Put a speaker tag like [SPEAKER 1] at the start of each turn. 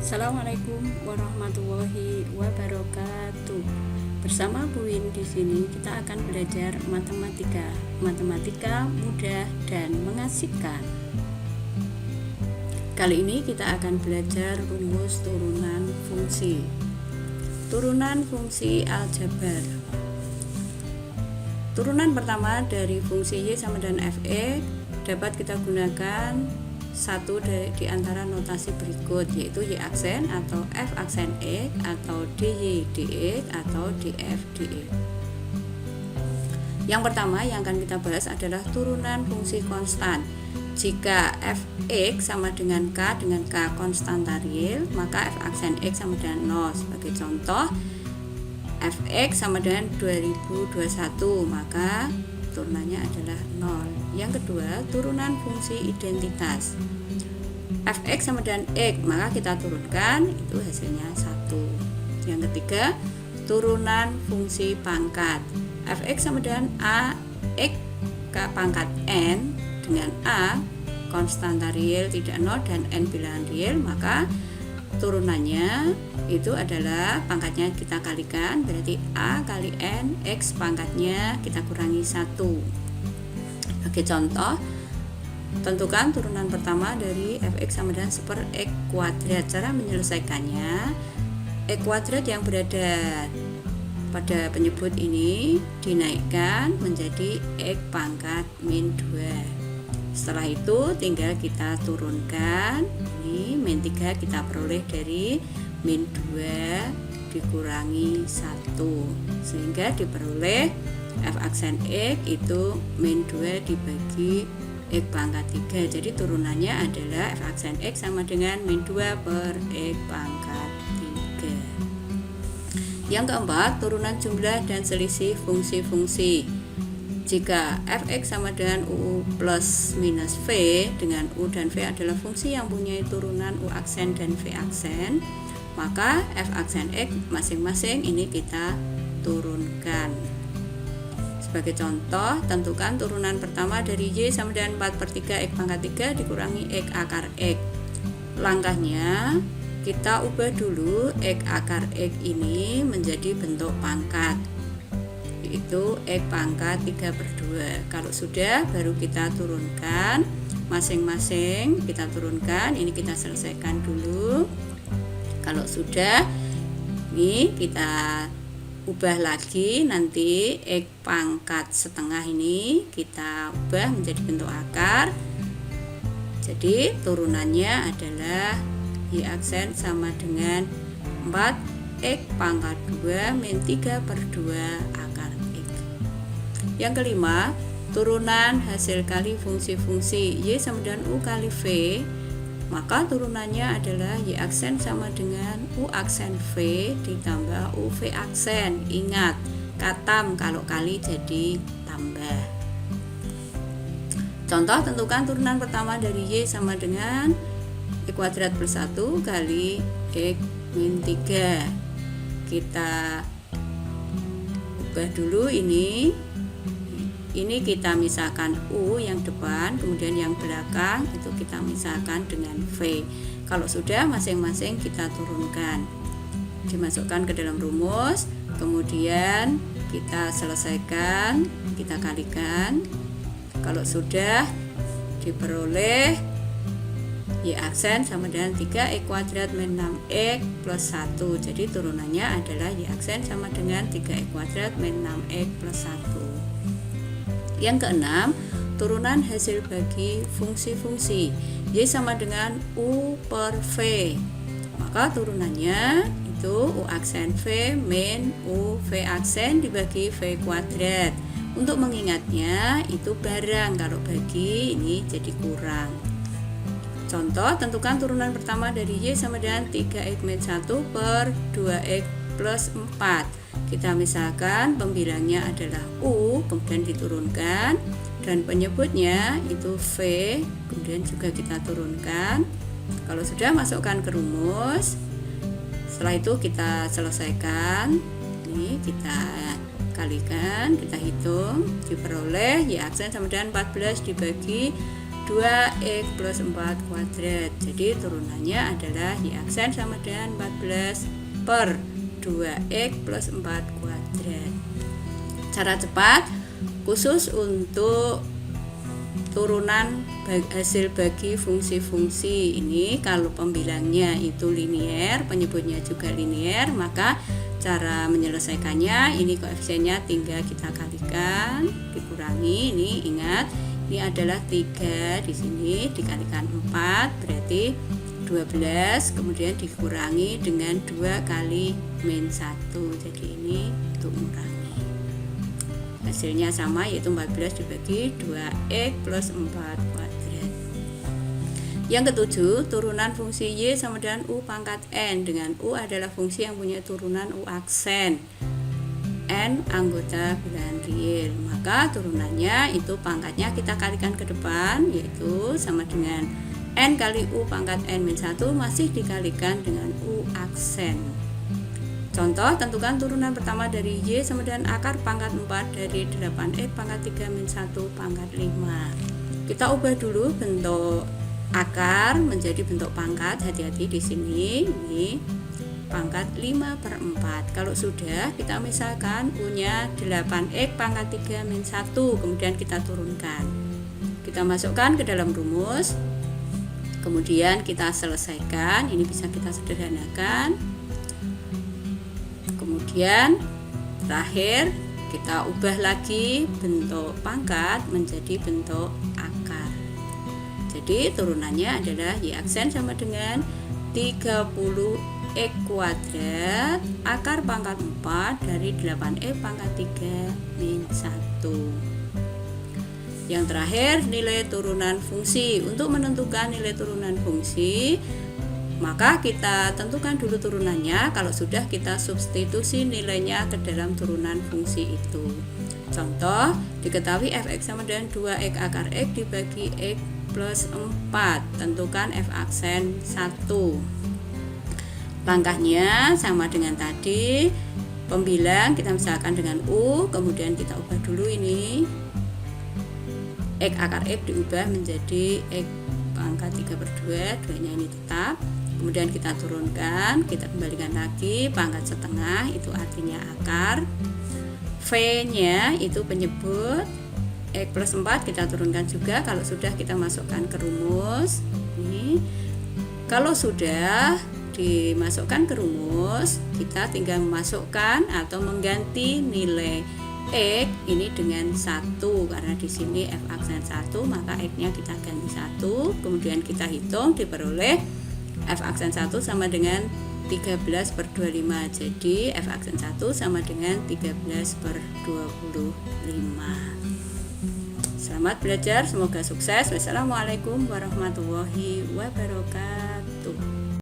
[SPEAKER 1] Assalamualaikum warahmatullahi wabarakatuh. Bersama Bu Win di sini kita akan belajar matematika. Matematika mudah dan mengasihkan. Kali ini kita akan belajar rumus turunan fungsi. Turunan fungsi aljabar. Turunan pertama dari fungsi Y sama dengan Fx dapat kita gunakan satu di antara notasi berikut, yaitu Y aksen atau F aksen X atau DY dx atau DF dx. Yang pertama yang akan kita bahas adalah turunan fungsi konstan. Jika Fx sama dengan K konstanta real, maka F aksen X sama dengan 0. Sebagai contoh, Fx sama dengan 2021, maka turunannya adalah 0. Yang kedua, turunan fungsi identitas. Fx sama dengan X, maka kita turunkan, itu hasilnya 1. Yang ketiga, turunan fungsi pangkat. Fx sama dengan A, X ke pangkat N dengan A, konstanta real tidak 0 dan N bilangan real, maka turunannya itu adalah pangkatnya kita kalikan, berarti A kali N, X pangkatnya kita kurangi 1. Sebagai contoh, tentukan turunan pertama dari Fx sama dengan 1/X kuadrat. Cara menyelesaikannya, X kuadrat yang berada pada penyebut ini dinaikkan menjadi X pangkat min 2. Setelah itu tinggal kita turunkan. Ini min 3 kita peroleh dari min 2 dikurangi 1, sehingga diperoleh F aksen X itu min 2 dibagi X pangkat 3. Jadi turunannya adalah F aksen X sama dengan min 2 per X pangkat 3. Yang keempat, turunan jumlah dan selisih fungsi-fungsi. Jika Fx sama dengan U plus minus V, dengan U dan V adalah fungsi yang punya turunan U aksen dan V aksen, maka F aksen X masing-masing ini kita turunkan. Sebagai contoh, tentukan turunan pertama dari Y sama dengan 4/3 X pangkat 3 dikurangi X akar X. Langkahnya, kita ubah dulu X akar X ini menjadi bentuk pangkat, yaitu X pangkat 3/2. Kalau sudah, baru kita turunkan masing-masing, kita turunkan. Ini kita selesaikan dulu. Kalau sudah, ini kita ubah lagi, nanti X pangkat setengah ini kita ubah menjadi bentuk akar. Jadi turunannya adalah Y aksen sama dengan 4X pangkat 2 min 3/2 akar X. Yang kelima, turunan hasil kali fungsi-fungsi. Y sama dengan U kali V, maka turunannya adalah Y aksen sama dengan U aksen V ditambah UV aksen. Ingat, katam kalau kali jadi tambah. Contoh, tentukan turunan pertama dari Y sama dengan X kuadrat plus 1 kali X min 3. Kita ubah dulu ini kita misahkan U yang depan, kemudian yang belakang itu kita misahkan dengan V. Kalau sudah, masing-masing kita turunkan, dimasukkan ke dalam rumus, kemudian kita selesaikan, kita kalikan. Kalau sudah, diperoleh Y aksen sama dengan 3X kuadrat min 6X plus 1. Jadi turunannya adalah Y aksen sama dengan 3X kuadrat min 6X plus 1. Yang keenam, turunan hasil bagi fungsi-fungsi. Y sama dengan U per V, maka turunannya itu U aksen V min U V aksen dibagi V kuadrat. Untuk mengingatnya itu barang, kalau bagi ini jadi kurang. Contoh, tentukan turunan pertama dari Y sama dengan 3X min 1 per 2X plus 4. Kita misalkan pembilangnya adalah U, kemudian diturunkan, dan penyebutnya itu V, kemudian juga kita turunkan. Kalau sudah, masukkan ke rumus. Setelah itu kita selesaikan. Ini kita kalikan, kita hitung, diperoleh Y aksen sama dengan 14 dibagi 2x plus 4 kuadrat. Jadi turunannya adalah Y aksen sama dengan 14 per 2x plus 4 kuadrat. Cara cepat khusus untuk turunan hasil bagi fungsi-fungsi ini, kalau pembilangnya itu linier, penyebutnya juga linier, maka cara menyelesaikannya ini koefisiennya tinggal kita kalikan, dikurangi. Ini ingat, ini adalah 3 di sini dikalikan 4 berarti 12, kemudian dikurangi dengan 2 kali min 1. Jadi ini untuk mengurangi. Hasilnya sama, yaitu 14 dibagi 2x plus 4 kuadrat. Yang ketujuh, turunan fungsi Y sama dengan U pangkat N, dengan U adalah fungsi yang punya turunan U aksen, N anggota bilangan real. Maka turunannya itu pangkatnya kita kalikan ke depan, yaitu sama dengan N kali U pangkat N min 1 masih dikalikan dengan U aksen. Contoh, tentukan turunan pertama dari Y sama dengan akar pangkat 4 dari 8x pangkat 3 min 1 pangkat 5. Kita ubah dulu bentuk akar menjadi bentuk pangkat. Hati-hati di sini, ini pangkat 5 per 4. Kalau sudah, kita misalkan U-nya 8x pangkat 3 min 1, kemudian kita turunkan. Kita masukkan ke dalam rumus, kemudian kita selesaikan. Ini bisa kita sederhanakan. Kemudian terakhir kita ubah lagi bentuk pangkat menjadi bentuk akar. Jadi turunannya adalah Y aksen sama dengan 30x kuadrat akar pangkat 4 dari 8x pangkat 3 min 1. Yang terakhir, nilai turunan fungsi. Untuk menentukan nilai turunan fungsi, maka kita tentukan dulu turunannya. Kalau sudah, kita substitusi nilainya ke dalam turunan fungsi itu. Contoh, diketahui fx sama dengan 2x akar x dibagi x plus 4. Tentukan f aksen 1. Langkahnya sama dengan tadi. Pembilang kita misalkan dengan U, kemudian kita ubah dulu ini. X akar x diubah menjadi x pangkat 3 per 2, 2 nya ini tetap. Kemudian kita turunkan, kita kembalikan lagi pangkat setengah, itu artinya akar. V-nya itu penyebut, X plus 4 kita turunkan juga. Kalau sudah, kita masukkan ke rumus. Ini kalau sudah dimasukkan ke rumus, kita tinggal memasukkan atau mengganti nilai X ini dengan 1, karena di sini F aksen 1, maka X-nya kita ganti 1. Kemudian kita hitung, diperoleh F aksen 1 sama dengan 13 per 25. Jadi F aksen 1 sama dengan 13 per 25. Selamat belajar, semoga sukses. Wassalamualaikum warahmatullahi wabarakatuh.